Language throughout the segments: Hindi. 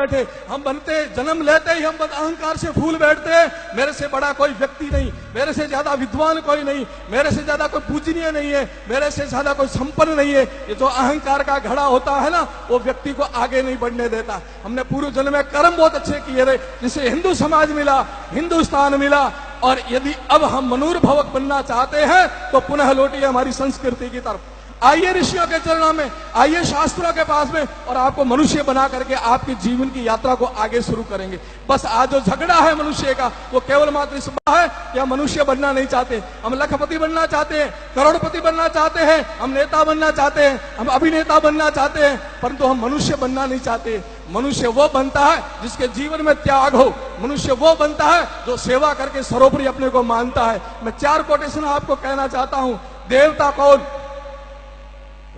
बैठे, हम बनते जन्म लेते ही हम अहंकार से फूल बैठते हैं, मेरे से बड़ा कोई व्यक्ति नहीं, मेरे से ज्यादा विद्वान कोई नहीं, मेरे से ज्यादा कोई पूजनीय नहीं है, मेरे से ज्यादा कोई संपन्न नहीं है। ये जो अहंकार का घड़ा होता है ना, वो व्यक्ति को आगे नहीं बढ़ने देता। हमने पूर्व जन्म में कर्म बहुत अच्छे किए थे, जिसे हिंदू समाज मिला, हिंदुस्तान मिला, और यदि अब हम मनूर्भवक बनना चाहते हैं तो पुनः लौटिए हमारी संस्कृति की तरफ। आइए ऋषियों के चरणों में, आइए शास्त्रों के पास में, और आपको मनुष्य बना करके आपकी जीवन की यात्रा को आगे शुरू करेंगे। बस आज जो झगड़ा है मनुष्य का, वो केवल मात्र इस बात है कि हम मनुष्य बनना नहीं चाहते, हम लखपति बनना चाहते हैं, करोड़पति बनना चाहते हैं, हम नेता बनना चाहते हैं, हम अभिनेता बनना चाहते हैं, परंतु हम मनुष्य बनना नहीं चाहते। मनुष्य वो बनता है जिसके जीवन में त्याग हो, मनुष्य वो बनता है जो सेवा करके सर्वोपरि अपने को मानता है। मैं 4 कोटेशन आपको कहना चाहता हूं। देवता कौन,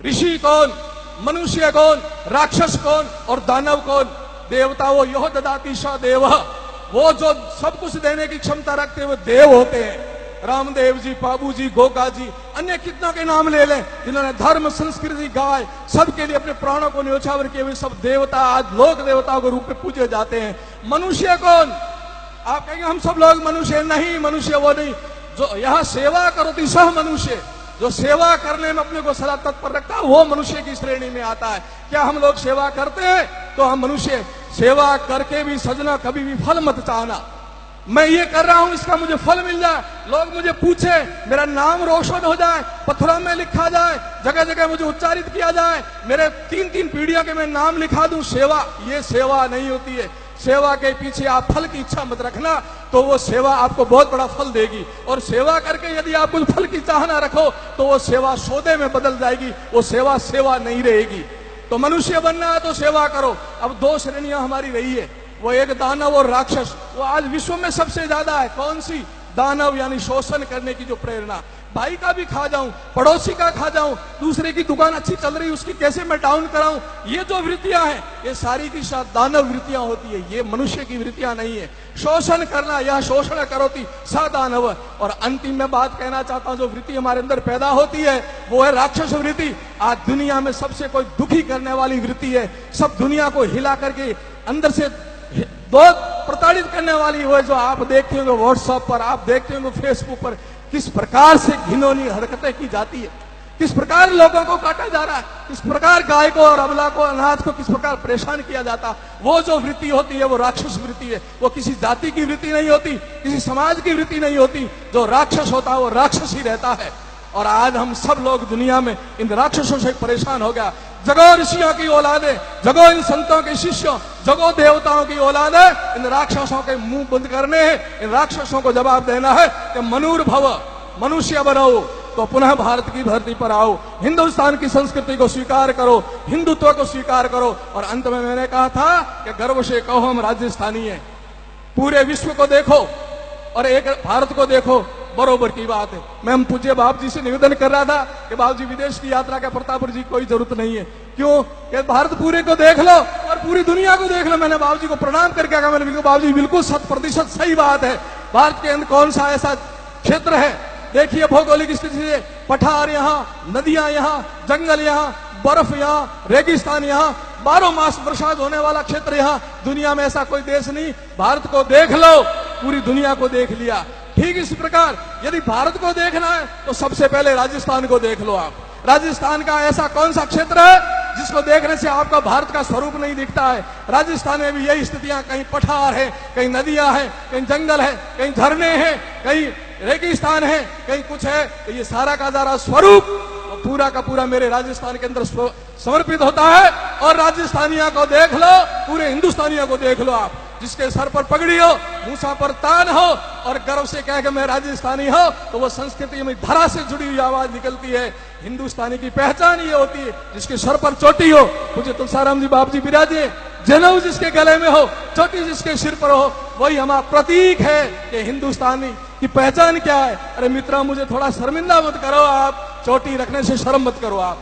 ऋषि कौन, मनुष्य कौन, राक्षस कौन और दानव कौन? देवता वो यो ददाति स देव, वो जो सब कुछ देने की क्षमता रखते हैं वो देव होते हैं। रामदेव जी, बाबू जी, गोगा जी, अन्य कितनों के नाम ले लें, जिन्होंने धर्म, संस्कृति, गाय सबके लिए अपने प्राणों को न्योछावर किए हुए सब देवता आज लोक देवताओं के रूप में पूजे जाते हैं। मनुष्य कौन? आप कहेंगे हम सब लोग मनुष्य नहीं, मनुष्य वो नहीं जो यहाँ सेवा करोति सह मनुष्य, जो सेवा करने में अपने को सदा तत्पर रखता है, वो मनुष्य की श्रेणी में आता है। क्या हम लोग सेवा करते हैं? तो हम मनुष्य सेवा करके भी सजना कभी भी फल मत चाहना। मैं ये कर रहा हूं, इसका मुझे फल मिल जाए, लोग मुझे पूछे, मेरा नाम रोशन हो जाए, पत्थरों में लिखा जाए, जगह जगह मुझे उच्चारित किया जाए, मेरे 3-3 पीढ़ियों के मैं नाम लिखा दूं, सेवा, ये सेवा नहीं होती है। सेवा के पीछे आप फल की इच्छा मत रखना, तो वो सेवा आपको बहुत बड़ा फल देगी। और सेवा करके यदि आप कुछ फल की चाह ना रखो तो वो सेवा सौदे में बदल जाएगी, वो सेवा सेवा नहीं रहेगी। तो मनुष्य बनना है तो सेवा करो। अब 2 श्रेणियां हमारी रही है, वो एक दानव और राक्षस। वो आज विश्व में सबसे ज्यादा है। कौन सी? दानव, यानी शोषण करने की जो प्रेरणा, भाई का भी खा जाऊं, पड़ोसी का खा जाऊं, दूसरे की दुकान अच्छी चल रही उसकी कैसे मैं डाउन कराऊं, ये जो वृत्तियां हैं ये सारी की साथ दानव वृत्तियां होती है, ये मनुष्य की वृत्तियां नहीं है। शोषण करना, यह शोषण करोति सा दानव। और अंतिम में बात कहना चाहता हूं, जो वृत्ति हमारे अंदर पैदा होती है वो है राक्षस वृत्ति। आज दुनिया में सबसे कोई दुखी करने वाली वृत्ति है, सब दुनिया को हिला करके अंदर से बहुत प्रताड़ित करने वाली वो है, जो आप देखते होंगे व्हाट्सएप पर, आप देखते होंगे फेसबुक पर, किस प्रकार से घिनौनी हरकतें की जाती है, किस प्रकार लोगों को काटा जा रहा है, किस प्रकार गाय को और अबला को, अनाथ को किस प्रकार परेशान किया जाता। वो जो वृत्ति होती है वो राक्षस वृत्ति है। वो किसी जाति की वृत्ति नहीं होती, किसी समाज की वृत्ति नहीं होती। जो राक्षस होता है वो राक्षस ही रहता है। और आज हम सब लोग दुनिया में इन राक्षसों से परेशान हो गया। जगो ऋषियों की औलादे, जगो इन संतों के शिष्यों, जगो देवताओं की औलादे, इन राक्षसों के मुंह बंद करने हैं। इन राक्षसों को जवाब देना है कि मनूर्भव, मनुष्य बनो, तो पुनः भारत की धरती पर आओ, हिंदुस्तान की संस्कृति को स्वीकार करो, हिंदुत्व को स्वीकार करो। और अंत में मैंने कहा था कि गर्व से कहो हम राजस्थानी हैं। पूरे विश्व को देखो और एक भारत को देखो, बरोबर की बात है। मैं हम पूज्य बाप जी से निवेदन कर रहा था कि बाबू जी विदेश की यात्रा का प्रतापपुर जी कोई जरूरत नहीं है। क्यों? कि भारत पूरे को देख लो और पूरी दुनिया को देख लो। मैंने बाबू जी को प्रणाम करके कहा, मैंने बाबू जी बिल्कुल 100% सही बात है। भारत के अंदर कौन सा ऐसा क्षेत्र है, देखिए भौगोलिक स्थिति से, पठार यहाँ, नदियां यहाँ, जंगल यहाँ, बर्फ यहाँ, रेगिस्तान यहाँ, 12 मास बरसात होने वाला क्षेत्र यहाँ। दुनिया में ऐसा कोई देश नहीं। भारत को देख लो, पूरी दुनिया को देख लिया। ठीक इसी प्रकार यदि भारत को देखना है तो सबसे पहले राजस्थान को देख लो आप। राजस्थान का ऐसा कौन सा क्षेत्र है जिसको देखने से आपका भारत का स्वरूप नहीं दिखता है? राजस्थान में भी यही स्थितियां, कहीं पठार है, कहीं नदियां हैं, कहीं जंगल है, कहीं झरने हैं, कहीं रेगिस्तान है, कहीं कुछ है। तो ये सारा का सारा स्वरूप पूरा का पूरा मेरे राजस्थान के अंदर समर्पित होता है। और राजस्थानियों को देख लो, पूरे हिंदुस्तानियों को देख लो आप, जिसके सर पर पगड़ी हो, मूसा पर तान हो और गर्व से कह के मैं राजस्थानी हो, तो वो संस्कृति में धरा से जुड़ी हुई आवाज निकलती है। हिंदुस्तानी की पहचान ये होती है जिसके सर पर चोटी हो, मुझे तुलसाराम जी बाप जी विराजे, जनेऊ जिसके गले में हो, चोटी जिसके सिर पर हो, वही हमारा प्रतीक है कि हिंदुस्तानी की पहचान क्या है। अरे मित्रों, मुझे थोड़ा शर्मिंदा मत करो आप, चोटी रखने से शर्म मत करो आप।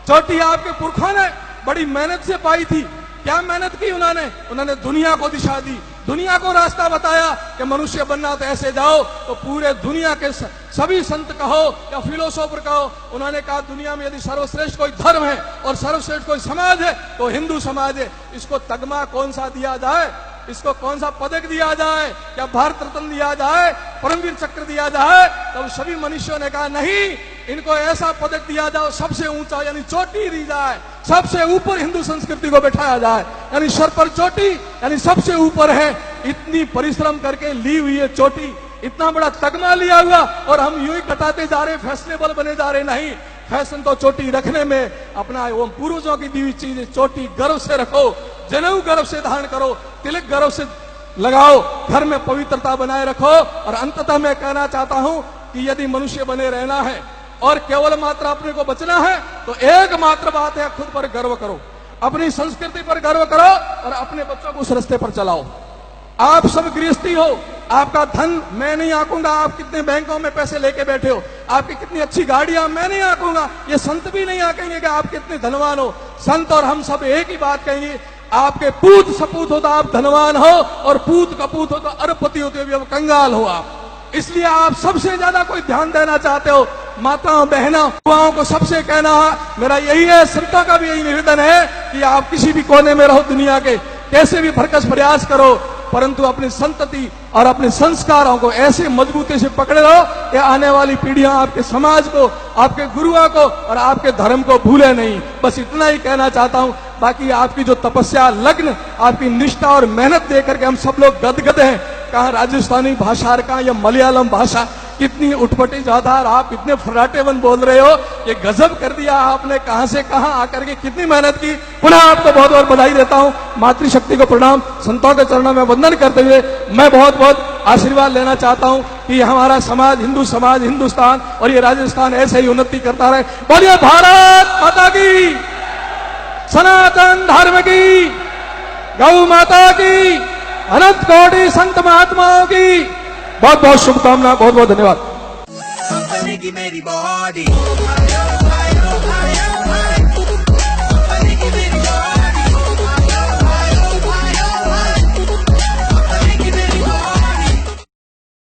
चोटी आपके पुरखों ने बड़ी मेहनत से पाई थी, क्या मेहनत की उन्होंने दुनिया को दिशा दी, दुनिया को रास्ता बताया कि मनुष्य बनना तो ऐसे जाओ। तो पूरे दुनिया के सभी संत कहो या फिलोसोफर कहो, उन्होंने कहा दुनिया में यदि सर्वश्रेष्ठ कोई धर्म है और सर्वश्रेष्ठ कोई समाज है तो हिंदू समाज है। इसको तगमा कौन सा दिया जाए, इसको कौन सा पदक दिया जाए, क्या भारत रत्न दिया जाए, परमवीर चक्र दिया जाए? तब सभी मनुष्यों ने कहा नहीं, इनको ऐसा पदक दिया जाओ सबसे ऊंचा, यानी चोटी दी जाए, सबसे ऊपर हिंदू संस्कृति को बैठाया जाए, यानी सर पर चोटी, यानी सबसे ऊपर है। इतनी परिश्रम करके ली हुई है चोटी, इतना बड़ा तगमा लिया हुआ, और हम यूं ही कटाते जा रहे, फैशनेबल बने जा रहे। नहीं, फैशन तो चोटी रखने में अपना वो पूर्वजों की दी हुई चीज, चोटी गर्व से रखो, जनेऊ गर्व से धारण करो, तिलक गर्व से लगाओ, घर में पवित्रता बनाए रखो। और अंततः मैं कहना चाहता हूं कि यदि मनुष्य बने रहना है और केवल मात्र अपने को बचना है तो एकमात्र बात है, खुद पर गर्व करो, अपनी संस्कृति पर गर्व करो और अपने बच्चों को उस रास्ते पर चलाओ। आप सब गृहस्थी हो, आपका धन मैं नहीं आंकूंगा, आप कितने बैंकों में पैसे लेके बैठे हो, आपकी कितनी अच्छी गाड़ियां मैं नहीं आंकूंगा, ये संत भी नहीं आंकेंगे कि आप कितने धनवान हो। संत और हम सब एक ही बात कहेंगे, आपके पूत सपूत हो तो आप धनवान हो, और पूत कपूत हो तो अरबपति होते हुए अब कंगाल हो आप। इसलिए आप सबसे ज्यादा कोई ध्यान देना चाहते हो, माताओं बहनों युवाओं को सबसे कहना है, मेरा यही है, संतों का भी यही निवेदन है कि आप किसी भी कोने में रहो दुनिया के, कैसे भी भरकस प्रयास करो, परंतु अपनी संतति और अपने संस्कारों को ऐसे मजबूती से पकड़े रहो कि आने वाली पीढ़ियां आपके समाज को, आपके गुरुओं को और आपके धर्म को भूले नहीं। बस इतना ही कहना चाहता हूं। बाकी आपकी जो तपस्या, लग्न, आपकी निष्ठा और मेहनत देकर के हम सब लोग गदगद हैं। कहाँ राजस्थानी भाषा और कहाँ या मलयालम भाषा, कितनी उठपटी ज्यादा, और आप इतने फर्राटेबन बोल रहे हो, ये गजब कर दिया आपने। कहां से कहां आकर के कितनी मेहनत की। पुनः आपको बहुत बहुत बधाई देता हूं, मातृशक्ति को प्रणाम, संतों के चरणों में वंदन करते हुए मैं बहुत बहुत आशीर्वाद लेना चाहता हूं कि हमारा समाज, हिंदू समाज, हिंदुस्तान और ये राजस्थान ऐसे ही उन्नति करता रहे। बोलिए भारत माता की, सनातन धर्म की, गौ माता की, अनंत कोटि संत महात्माओं की बहुत बहुत शुभकामना, बहुत बहुत धन्यवाद। बनेगी मेरी बॉडी।